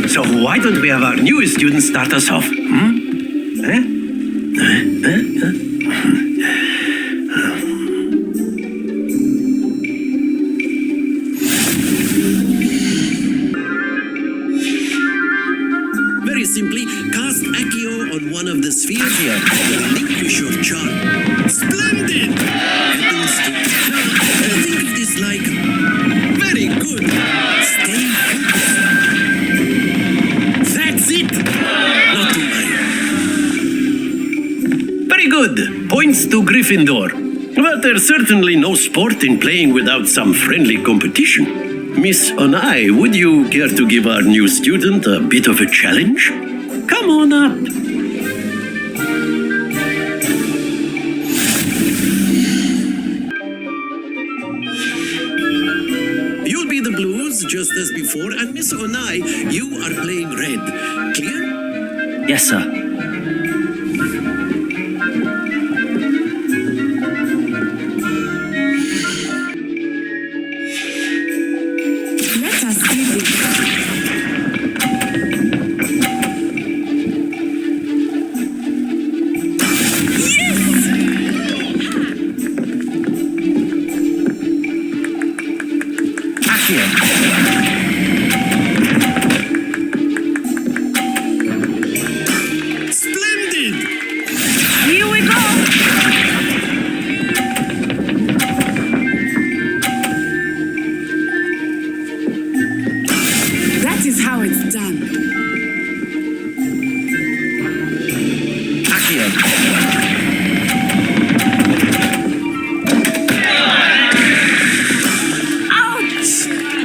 So why don't we have our newest student start us off? Very simply, cast Accio on one of the spheres here. Relinquish your charm. Splendid! Happens to... Now, think of this like... Very good! Stay focused. That's it! Not too high. Very good. Points to Gryffindor. But there's certainly no sport in playing without some friendly competition. Miss Onai, would you care to give our new student a bit of a challenge? Come on up. You'll be the blues, just as before, and Miss Onai, you are playing red. Clear? Yes, sir. Let us do this. Splendid! Here we go. That is how it's done. Ouch!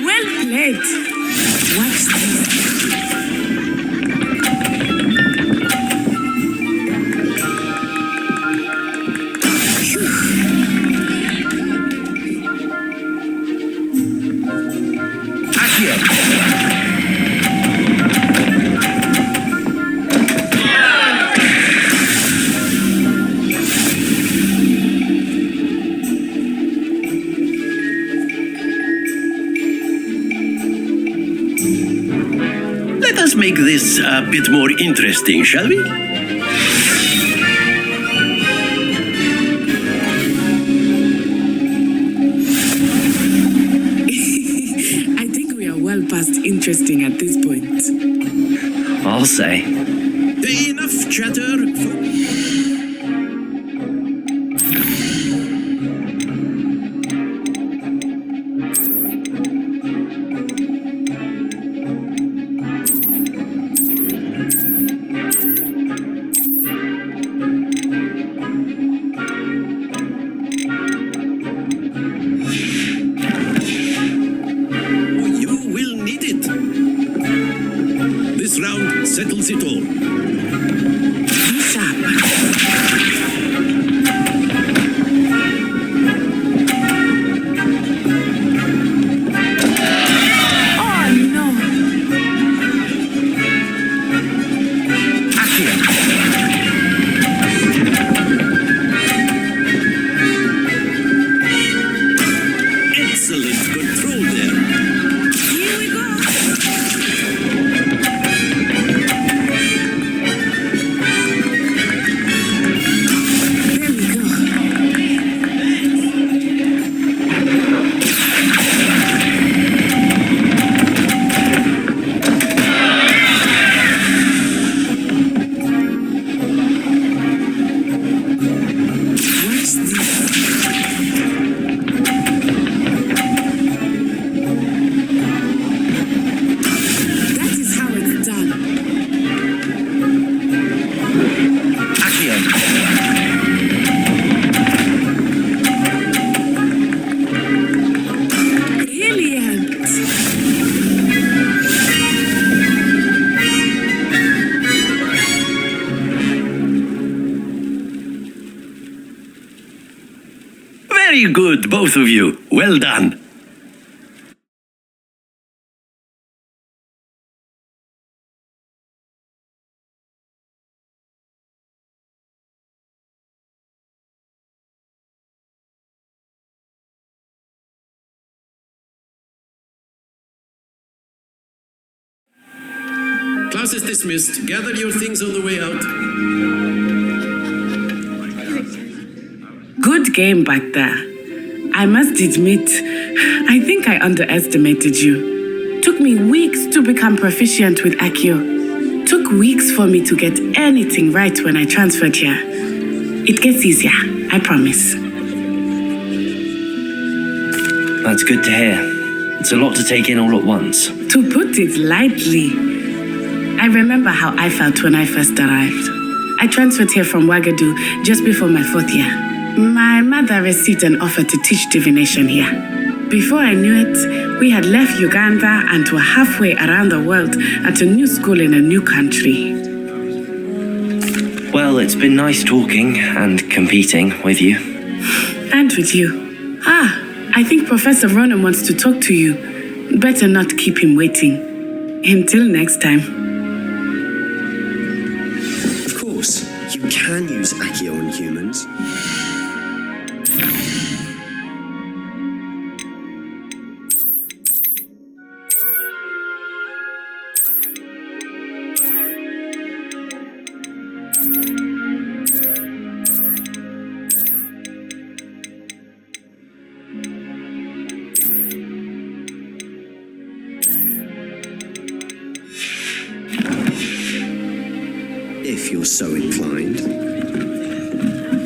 Well played. Watch this. Let us make this a bit more interesting, shall we? I think we are well past interesting at this point. I'll say. Enough chatter. You will need it. This round settles it all. Be sharp. Oh no! Very good, both of you. Well done. Class is dismissed. Gather your things on the way out. Good game back there. I must admit, I think I underestimated you. Took me weeks to become proficient with Accio. Took weeks for me to get anything right when I transferred here. It gets easier, I promise. That's good to hear. It's a lot to take in all at once. To put it lightly, I remember how I felt when I first arrived. I transferred here from Ouagadougou just before my 4th year. My mother received an offer to teach divination here. Before I knew it, we had left Uganda and were halfway around the world at a new school in a new country. Well, it's been nice talking and competing with you. And with you. I think Professor Ronan wants to talk to you. Better not keep him waiting. Until next time. Of course, you can use Accio on humans. If you're so inclined.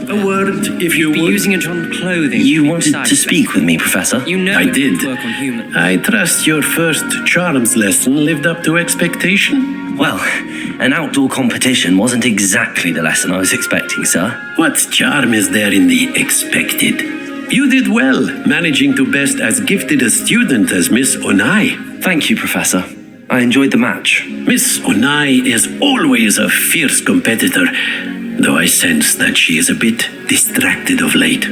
A word, if you Be would. using it on clothing. You wanted to speak with me, Professor? You know I it did. would work on humans. I trust your first charms lesson lived up to expectation. Well, an outdoor competition wasn't exactly the lesson I was expecting, sir. What charm is there in the expected? You did well, managing to best as gifted a student as Miss Onai. Thank you, Professor. I enjoyed the match. Miss Onai is always a fierce competitor, though I sense that she is a bit distracted of late.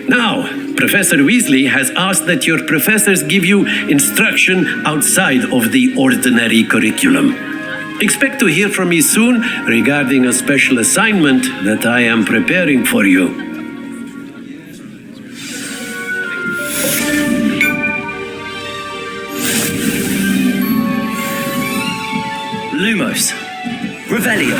Now, Professor Weasley has asked that your professors give you instruction outside of the ordinary curriculum. Expect to hear from me soon regarding a special assignment that I am preparing for you. Lumos. Revelio.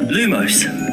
Lumos.